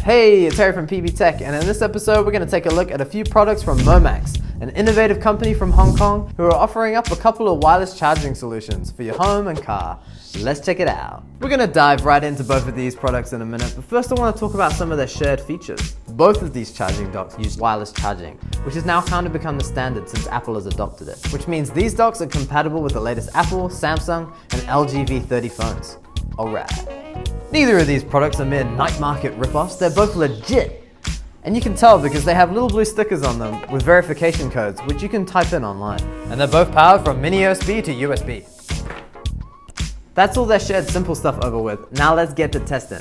Hey, it's Harry from PB Tech, and in this episode we're going to take a look at a few products from Momax, an innovative company from Hong Kong who are offering up a couple of wireless charging solutions for your home and car. Let's check it out. We're going to dive right into both of these products in a minute, but first I want to talk about some of their shared features. Both of these charging docks use wireless charging, which has now kind of become the standard since Apple has adopted it, which means these docks are compatible with the latest Apple, Samsung, and LG V30 phones. Alright. Neither of these products are mere night market ripoffs, they're both legit. And you can tell because they have little blue stickers on them with verification codes, which you can type in online. And they're both powered from mini USB to USB. That's all their shared simple stuff over with. Now let's get to testing.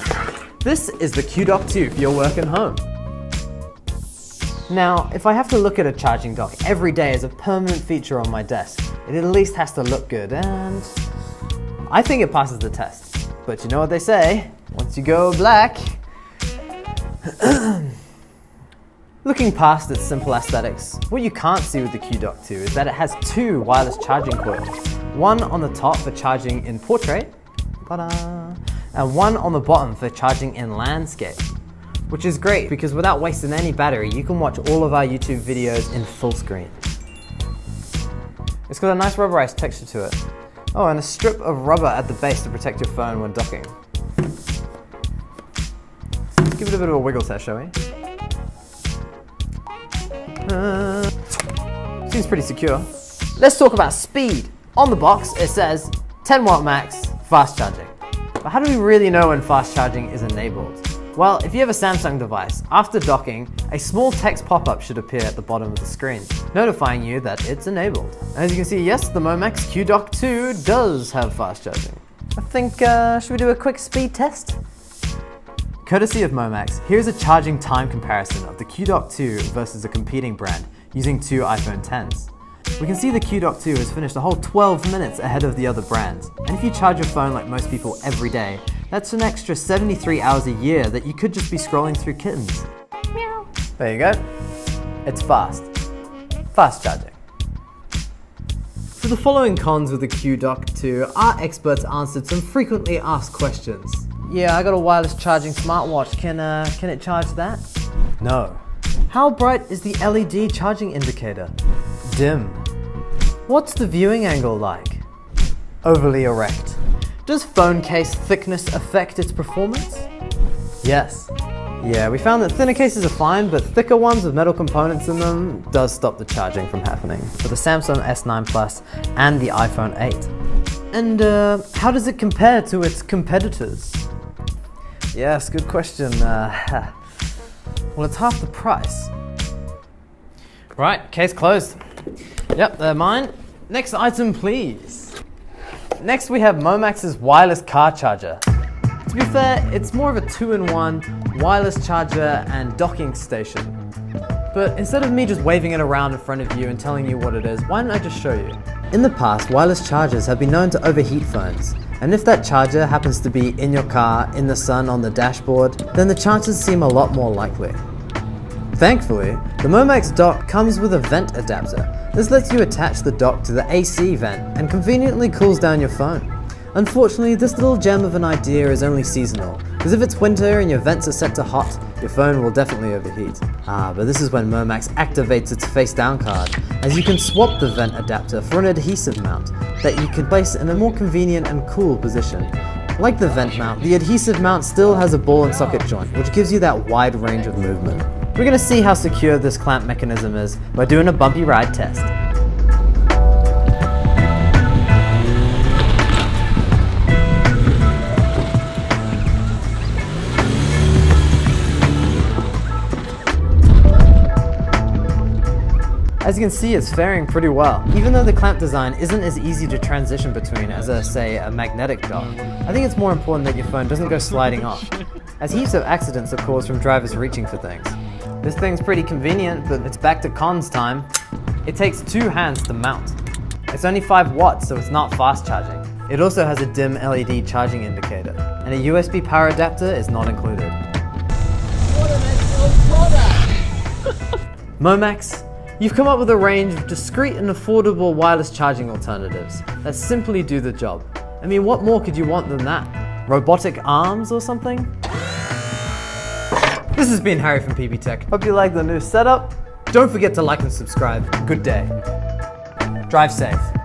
This is the Q-Dock 2 for your work and home. Now, if I have to look at a charging dock every day as a permanent feature on my desk, it at least has to look good, and I think it passes the test. But you know what they say, once you go black. Looking past its simple aesthetics, what you can't see with the Q-Dock 2 is that it has two wireless charging coils. One on the top for charging in portrait, and one on the bottom for charging in landscape. Which is great because without wasting any battery, you can watch all of our YouTube videos in full screen. It's got a nice rubberized texture to it. Oh, and a strip of rubber at the base to protect your phone when docking. Let's give it a bit of a wiggle test, shall we? Seems pretty secure. Let's talk about speed. On the box, it says 10 watt max, fast charging. But how do we really know when fast charging is enabled? Well, if you have a Samsung device, after docking, a small text pop-up should appear at the bottom of the screen, notifying you that it's enabled. And as you can see, yes, the Momax Q-Dock 2 does have fast charging. I think, should we do a quick speed test? Courtesy of Momax, here's a charging time comparison of the Q-Dock 2 versus a competing brand, using two iPhone Xs. We can see the Q-Dock 2 has finished a whole 12 minutes ahead of the other brands. And if you charge your phone like most people every day, that's an extra 73 hours a year that you could just be scrolling through kittens. Meow. There you go. It's fast. Fast charging. For the following cons with the Q-Dock 2, our experts answered some frequently asked questions. Yeah, I got a wireless charging smartwatch. Can it charge that? No. How bright is the LED charging indicator? Dim. What's the viewing angle like? Overly erect. Does phone case thickness affect its performance? Yes. Yeah, we found that thinner cases are fine, but thicker ones with metal components in them does stop the charging from happening for the Samsung S9 Plus and the iPhone 8. And how does it compare to its competitors? Yes, good question. Well, it's half the price. Right, case closed. Yep, they're mine. Next item, please. Next we have Momax's wireless car charger. To be fair, it's more of a two-in-one wireless charger and docking station. But instead of me just waving it around in front of you and telling you what it is, why don't I just show you? In the past, wireless chargers have been known to overheat phones. And if that charger happens to be in your car, in the sun, on the dashboard, then the chances seem a lot more likely. Thankfully, the Momax dock comes with a vent adapter. This lets you attach the dock to the AC vent and conveniently cools down your phone. Unfortunately, this little gem of an idea is only seasonal, because if it's winter and your vents are set to hot, your phone will definitely overheat. But this is when Momax activates its face down card, as you can swap the vent adapter for an adhesive mount that you can place in a more convenient and cool position. Like the vent mount, the adhesive mount still has a ball and socket joint, which gives you that wide range of movement. We're going to see how secure this clamp mechanism is by doing a bumpy ride test. As you can see, it's faring pretty well. Even though the clamp design isn't as easy to transition between as a magnetic dock, I think it's more important that your phone doesn't go sliding off, as heaps of accidents are caused from drivers reaching for things. This thing's pretty convenient, but it's back to cons time. It takes two hands to mount. It's only 5 watts, so it's not fast charging. It also has a dim LED charging indicator, and a USB power adapter is not included. What an excellent product! Momax, you've come up with a range of discreet and affordable wireless charging alternatives that simply do the job. I mean, what more could you want than that? Robotic arms or something? This has been Harry from PB Tech. Hope you like the new setup. Don't forget to like and subscribe. Good day. Drive safe.